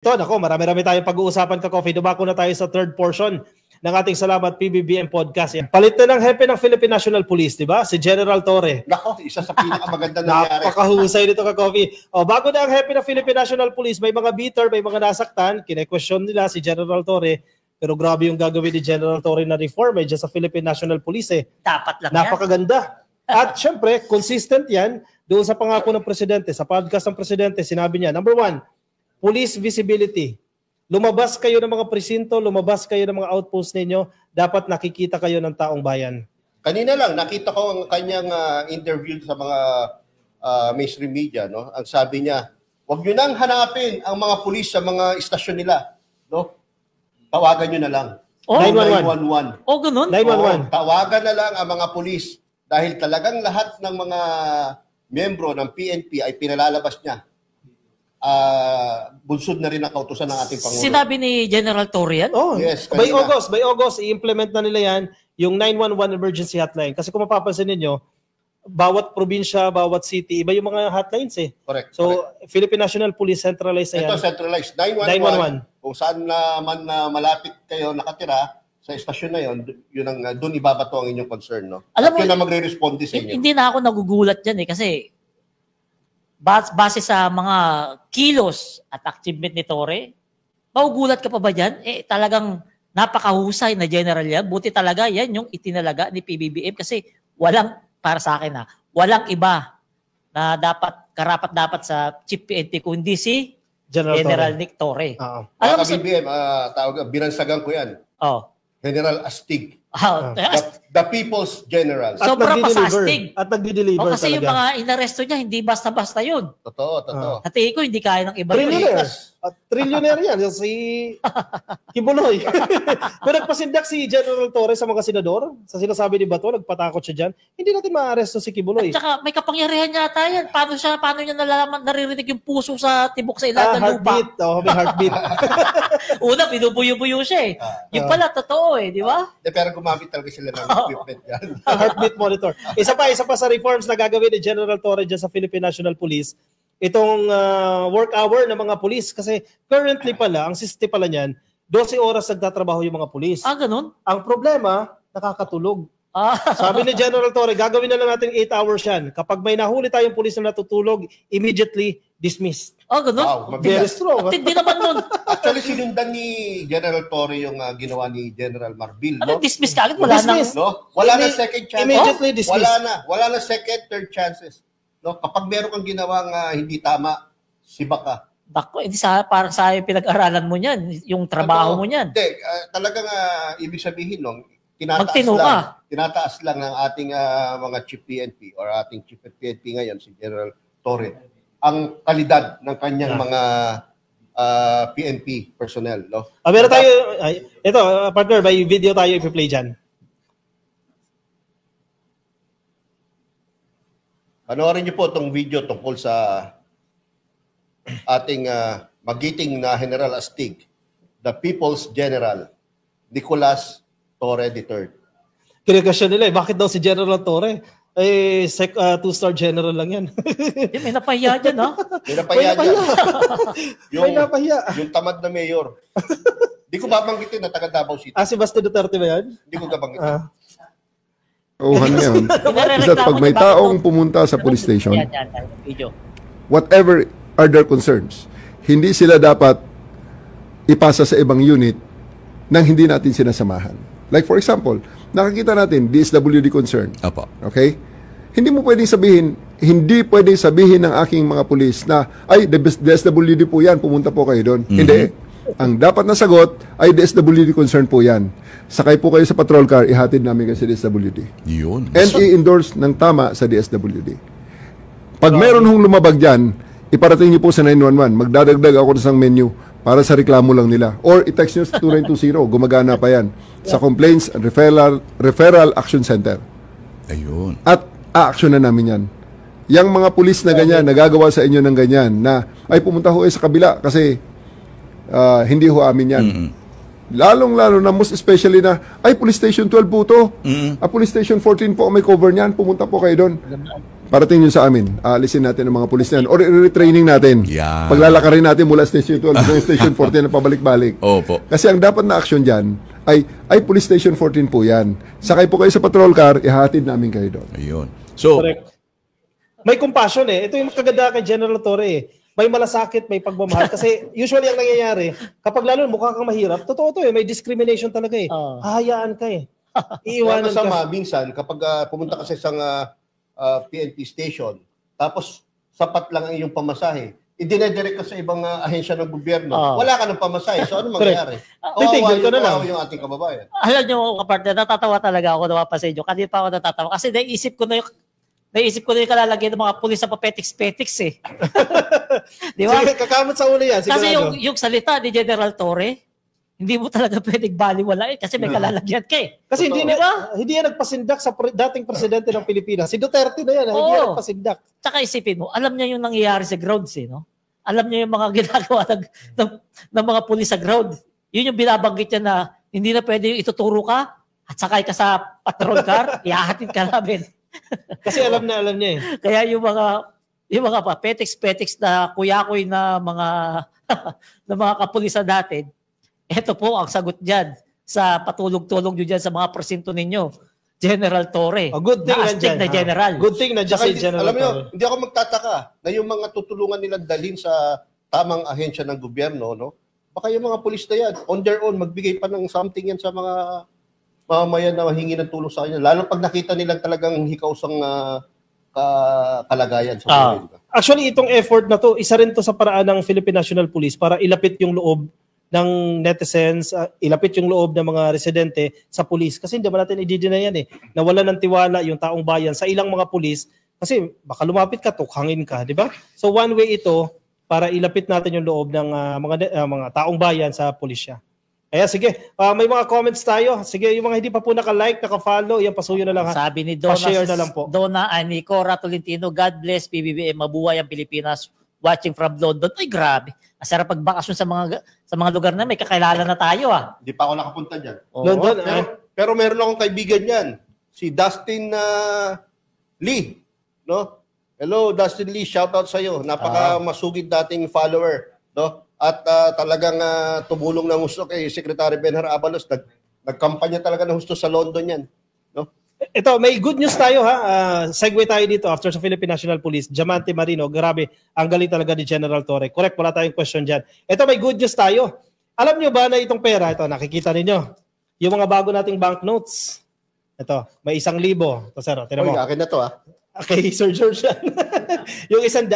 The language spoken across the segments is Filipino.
Ito, nako, marami-rami tayong pag-uusapan ka, Coffee. Dumako na tayo sa third portion ng ating Salamat PBBM podcast. Palit na ng hepe ng Philippine National Police, di ba? Si General Torre. Nako, isa sa pinakamaganda na nangyari. Napakahusay nito ka, Coffee. O, bago na ang hepe ng Philippine National Police, may mga bitter, may mga nasaktan. Kine-question nila si General Torre. Pero grabe yung gagawin ni General Torre na reform dyan sa Philippine National Police. Dapat lang napakaganda. At syempre, consistent yan doon sa pangako ng Presidente. Sa podcast ng Presidente, sinabi niya, number 1, police visibility. Lumabas kayo ng mga presinto, lumabas kayo ng mga outpost ninyo, dapat nakikita kayo ng taong bayan. Kanina lang, nakita ko ang kanyang interview sa mga mainstream media. No? Ang sabi niya, huwag nyo nang hanapin ang mga pulis sa mga istasyon nila. No? Tawagan nyo na lang. 911. Oh, ganun? 911. Tawagan na lang ang mga pulis dahil talagang lahat ng mga miyembro ng PNP ay pinalalabas niya. Bunsod na rin ang kautusan ng ating Pangulo. Sinabi ni General Torre yan? Oh, yes, by August, i-implement na nila yan yung 911 emergency hotline. Kasi kung mapapansin ninyo, bawat probinsya, bawat city, iba yung mga hotlines eh. Correct. So, correct. Philippine National Police centralized na yan. Ito, centralized. 911. Kung saan naman malapit kayo nakatira, sa estasyon na yun ang doon ibabato ang inyong concern. No? Alam mo, yun na magre-responde sa inyo. Hindi na ako nagugulat dyan eh, kasi base sa mga kilos at achievement ni Torre, maugulat ka pa ba dyan? Eh, talagang napakahusay na general yan. Buti talaga yan yung itinalaga ni PBBM kasi walang, para sa akin walang iba na karapat-dapat sa Chief PNP kundi si General Nick Torre. Alam mo sa PBBM, binansagan ko yan. General Astig. The People's General. Sobrang pasastig. At nagdi-deliver talaga. Kasi yung mga inaresto niya, hindi basta-basta yun. Totoo. At ko, hindi kaya ng iba. Trillionaire yan. Si Kibuloy. Kung nagpasindak si General Torre sa mga senador, sa sinasabi ni Bato, nagpatakot siya dyan, hindi natin ma-aresto si Kibuloy. At saka may kapangyarihan yata yan. Paano niya nalalaman, naririnig yung puso sa tibok sa ilalim ng lupa? Heartbeat. May heartbeat. Una, binubuyo-buyo siya eh. Yung pala, totoo eh, di ba? Pero gumamit talaga sila ng equipment yan. Heartbeat monitor. Isa pa sa reforms na gagawin ni General Torre dyan sa Philippine National Police, itong work hour ng mga pulis. Kasi currently pala, ang system pala niyan, 12 oras nagtatrabaho yung mga pulis. Ganun? Ang problema, nakakatulog. Sabi ni General Torre, gagawin na lang natin 8 hours yan. Kapag may nahuli tayong pulis na natutulog, immediately dismissed. Ganun? Wow, very strong. Hindi naman nun. Actually, sinundan ni General Torre yung ginawa ni General Marbil. Dismiss ka agad? Wala na second chance. Immediately dismissed. Wala na second, third chances. No? Kapag meron kang ginawang hindi tama, siba ka. Bako, parang sa pinag-aralan mo niyan, yung trabaho mo niyan. Hindi, talagang ibig sabihin nung tinataas lang ng ating mga Chief PNP or ating Chief PNP ngayon, si General Torre, ang kalidad ng kanyang mga PNP personnel. No? Meron tayo, ito, partner, may video tayo i-play dyan. Panoorin niyo po itong video tungkol sa ating magiting na General Astig, the People's General, Nicolas Torre III. Kinikasyon nila bakit daw si General Torre? Two-star general lang yan. May napahiya dyan, ha? May napahiya dyan. May napahiya. Yung tamad na mayor. Hindi ko babanggitin na taga Davao City. Si Basti Duterte ba yan? Hindi ko babanggitin. Yan. Kasi pag may taong pumunta sa police station, whatever are their concerns, hindi sila dapat ipasa sa ibang unit nang hindi natin sinasamahan. Like for example, nakakita natin DSWD concern. Okay? Hindi pwedeng sabihin ng aking mga pulis na DSWD po yan, pumunta po kayo doon. Hindi. Ang dapat na sagot ay DSWD concern po yan. Sakay po kayo sa patrol car, ihatid namin kayo sa DSWD. Yun. And i-endorse ng tama sa DSWD. Pag meron hong lumabag dyan, iparating niyo po sa 911. Magdadagdag ako ng menu para sa reklamo lang nila. Or i-text nyo sa 2920. Gumagana pa yan. Sa Complaints and Referral Action Center. Ayun. At a-action na namin yan. Yang mga pulis na ganyan, nagagawa sa inyo ng ganyan, na ay pumunta ho sa kabila kasi hindi ho amin yan. Lalong-lalo na, most especially na, ay, Police Station 12 po to. Police Station 14 po, may cover niyan, pumunta po kayo doon. parating yun sa amin. Aalisin natin ang mga pulis na yan. Or i-retraining natin. Yan. Paglalakarin natin mula Station 12 hanggang Station 14 na pabalik-balik. Opo. Kasi ang dapat na action dyan ay Police Station 14 po yan. Sakay po kayo sa patrol car, ihahatid namin kayo doon. Ayun. So, Correct. May compassion eh. Ito yung kaganda kay General Torre eh. May malasakit, may pagmamahal. Kasi usually ang nangyayari, kapag lalo mukha kang mahirap, totoo to eh, may discrimination talaga eh. Hahayaan ka eh. Iiwanan ka. Masama, minsan, kapag pumunta ka sa isang PNP station, tapos sapat lang ang iyong pamasahe, idinedire ka sa ibang ahensya ng gobyerno, wala ka ng pamasahe. So ano mangyayari? Titigil ka na lang. Yung ating kababayan. Alam nyo, kapatid, natatawa talaga ako na pasenyo. Kanina pa ako natatawa. Kasi naisip ko na yung kalalagyan ng mga pulis sa papetiks-petiks eh. Di ba? Sige, kakamot sa ulo yan. Kasi Sigurado. yung salita ni General Torre, hindi mo talaga pwedeng baliwala eh. Kasi may kalalagyan ka eh. Kasi hindi, Diba? hindi yan nagpasindak sa dating presidente ng Pilipinas. Si Duterte na yan. Hindi yan nagpasindak. Tsaka isipin mo, alam niya yung nangyayari sa grounds eh. No? Alam niya yung mga ginagawa ng mga pulis sa ground. Yun yung binabanggit niya na hindi na pwede ituturo ka at sakay ka sa patrol car, iahatid ka namin. Kasi alam niya eh. Kaya yung mga petiks-petiks na kuyakoy na mga na mga kapulisan natin, ito po ang sagot diyan sa patulog-tulog nyo dyan sa mga presinto ninyo. General Torre. Good thing Naastig na general. Good thing na Tsaka, si General alam niyo, Torre. hindi ako magtataka na yung mga tutulungan nilang dalhin sa tamang ahensya ng gobyerno, no? Baka yung mga pulis na yan, on their own, magbigay pa ng something yan sa mga mamamayan na mahingi ng tulong sa kanya. Lalo pag nakita nilang talagang hikausang kalagayan sa buhay. Diba? Actually, itong effort na to, isa rin to sa paraan ng Philippine National Police para ilapit yung loob ng netizens, ilapit yung loob ng mga residente sa pulis. Kasi hindi ba natin i-deny yan eh. Nawala ng tiwala yung taong bayan sa ilang mga pulis kasi baka lumapit ka, tukhangin ka, di ba? So one way ito para ilapit natin yung loob ng mga taong bayan sa pulisya. Kaya sige, may mga comments tayo. Sige, yung mga hindi pa po naka-like, naka-follow, yan pasuyo na lang ha. Sabi ni Donna, Pa-share na lang po. ni Cora Tolentino, God bless PBBM, mabuhay ang Pilipinas, watching from London. Ay grabe. Masarap pagbakasyon sa mga lugar na may kakilala na tayo ah. Hindi pa ako nakapunta dyan. Oo. London, Pero meron akong kaibigan yan. Si Dustin Lee. No? Hello, Dustin Lee. Shout out sa iyo. Napaka masugid dating follower. No? At talagang tumulong ng husto kay Secretary Benhar Abalos. Nagkampanya talaga ng husto sa London yan. No? Ito, may good news tayo ha. Segue tayo dito after sa Philippine National Police. Diamante Marino, grabe. Ang galing talaga ni General Torre. Correct, wala tayong question dyan. Ito, may good news tayo. Alam nyo ba na itong pera, ito, nakikita ninyo, yung mga bago nating banknotes. Ito, may 1,000. Ito, sir, tinan mo. Oy, akin na to Okay, Sir George. Yung 100.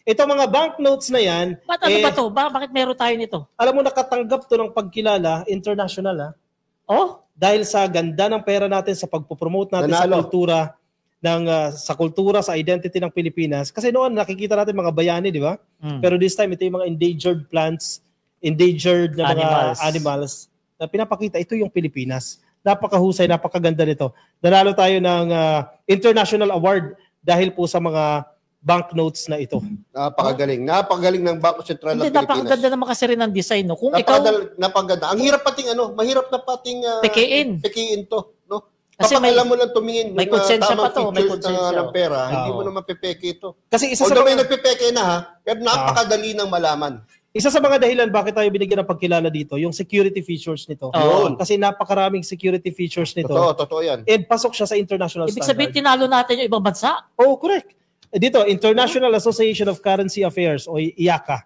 Ito mga banknotes na yan. Ano ba to? Bakit meron tayo nito? Alam mo, nakatanggap to ng pagkilala, international ha. Oh? Dahil sa ganda ng pera natin sa pagpo-promote natin sa kultura sa identity ng Pilipinas. Kasi noon nakikita natin mga bayani, di ba? Pero this time ito yung mga endangered plants, endangered na mga animals na pinapakita ito yung Pilipinas. Napakahusay, napakaganda nito. Nanalo tayo ng international award dahil po sa mga banknotes na ito. Napakagaling. Napakagaling ng Bangko Sentral ng Pilipinas. Napakaganda naman kasi rin ng design. No? Kung napakaganda. Ang hirap pating mahirap na pating pekiin to, no? Kasi kapag alam mo lang tumingin may konsensya pa to, may features konsensya ng pera, hindi mo na mapepeke ito. Kasi isa Although sa may nagpepeke na ha, pero napakadali ng malaman. Isa sa mga dahilan bakit tayo binigyan ng pagkilala dito, yung security features nito. Kasi napakaraming security features nito. Totoo yan. And pasok siya sa international ibig standard. sabihin, tinalo natin yung ibang bansa. Oh, correct. Dito, International Association of Currency Affairs o IACA.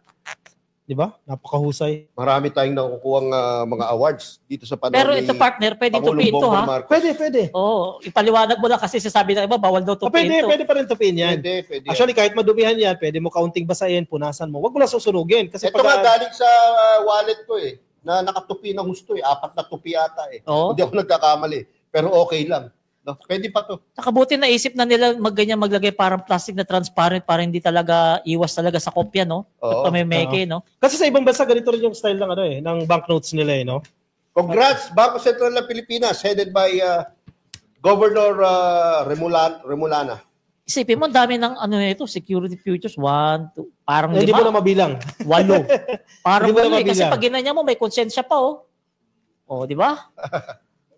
Di ba? Napakahusay. Marami tayong nakukuhang mga awards dito sa panahon Pero ito partner, pwede tupiin to ha. Pwede. Oo, ipaliwanag mo lang kasi sasabi ng iba, bawal daw tupiin to. Pwede pa rin tupiin yan. Pwede. Actually, kahit madumihan yan, pwede mo kaunting basahin, punasan mo. Wag mo lang susunugin. Kasi ito nga galing sa wallet ko na nakatupi ng husto 4 na tupi ata Hindi ako nagkakamali. Pero okay lang. No, pwede pa to. Nakabuti naisip na nila maglagay parang plastic na transparent para hindi talaga iwas talaga sa kopya, no? Oo. Pamemeke, no? Kasi sa ibang bansa, ganito rin yung style ng ng banknotes nila, no? Congrats, Bangko Sentral ng Pilipinas, headed by Governor Remulana. Isipin mo, ang dami ng ito, security features, 1, 2, parang Hindi mo na mabilang. 8. Parang Hindi mo na wala kasi mabilang. pag ginanya mo, may konsensya pa, oh. Oh, di ba?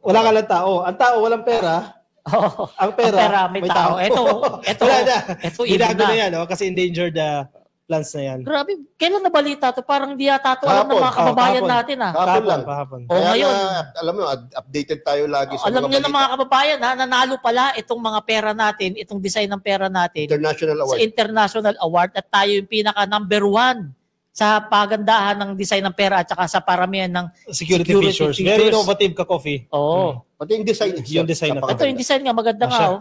Wala ka lang tao. Ang tao, walang pera. Oh, Ang pera, may tao. Ito, Wala na. ito, Binago na. na yan, no? Kasi endangered plants na yan. Grabe, kailan nabalita to? Parang di yata to alam ng mga kababayan kahapon. natin Kahapon lang. Kahapon. O ngayon, Alam mo, updated tayo lagi sa alam mga niyo ng balita. mga kababayan ha, nanalo pala itong mga pera natin, itong design ng pera natin International sa Award. international award at tayo yung pinaka number 1 sa pagandahan ng design ng pera at saka sa paramihan ng Security Security features. features. Very innovative ka, Coffee. Oo. Pati yung design. Yung design na Ito yung design nga maganda nga oh.